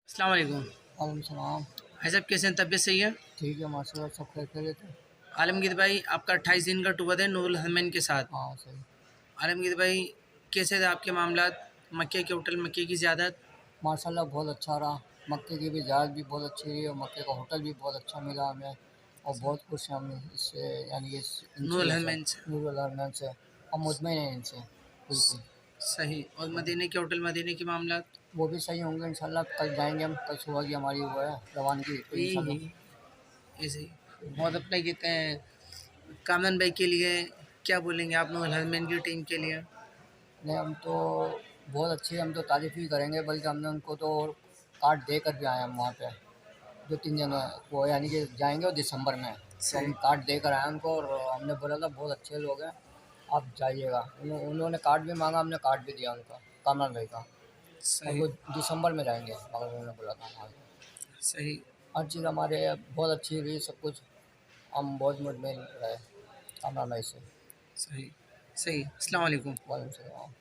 अस्सलाम वालेकुम। वालेकुम सलाम। भाई साहब कैसे हैं? तबीयत सही है? ठीक है माशाल्लाह, सब खैरियत है। आलमगीर भाई आपका 28 दिन का टूर है नूरुल हरमैन के साथ। हाँ सही। आलमगीर भाई कैसे थे आपके मामलात? मक्के के होटल, मक्के की ज़्यादत? माशाल्लाह बहुत अच्छा रहा। मक्के की भी ज़्यादत भी बहुत अच्छी रही और मक्के का होटल भी बहुत अच्छा मिला हमें और बहुत खुश हैं हम इससे, यानी कि इन नूरुल चीज़ों से, हरमैन से। नूरुल अरमान से। हम मुतमईन हैं इनसे बिल्कुल। सही। और हाँ, मदीने के होटल, मदीने के मामलात? वो भी सही होंगे इंशाल्लाह। कल जाएंगे हम, कल सुबह की हमारी वो है रवानगी, तो यही इंशाल्लाह। यही ऐसे ही। और अपने कहते हैं कामरान भाई के लिए क्या बोलेंगे आप नूरुल हरमैन की टीम के लिए? नहीं, हम तो बहुत अच्छी, हम तो तारीफ़ ही करेंगे, बल्कि हमने उनको तो कार्ड दे कर भी आए हम वहाँ पे। 2-3 जन वो यानी कि जाएँगे वो दिसंबर में, तो हम सही कार्ड देकर आए उनको और हमने बोला था बहुत अच्छे लोग हैं, आप जाइएगा। उन्होंने कार्ड भी माँगा, हमने कार्ड भी दिया उनको, कामरान भाई का। और सही वो दिसंबर में जाएँगे मगर उन्होंने बोला था हाँ। सही हर चीज़ हमारे बहुत अच्छी रही सब कुछ, हम बहुत मुतमईन रहे कामरान भाई से। सही सही। अस्सलाम वालेकुम। वालेकुम सलाम।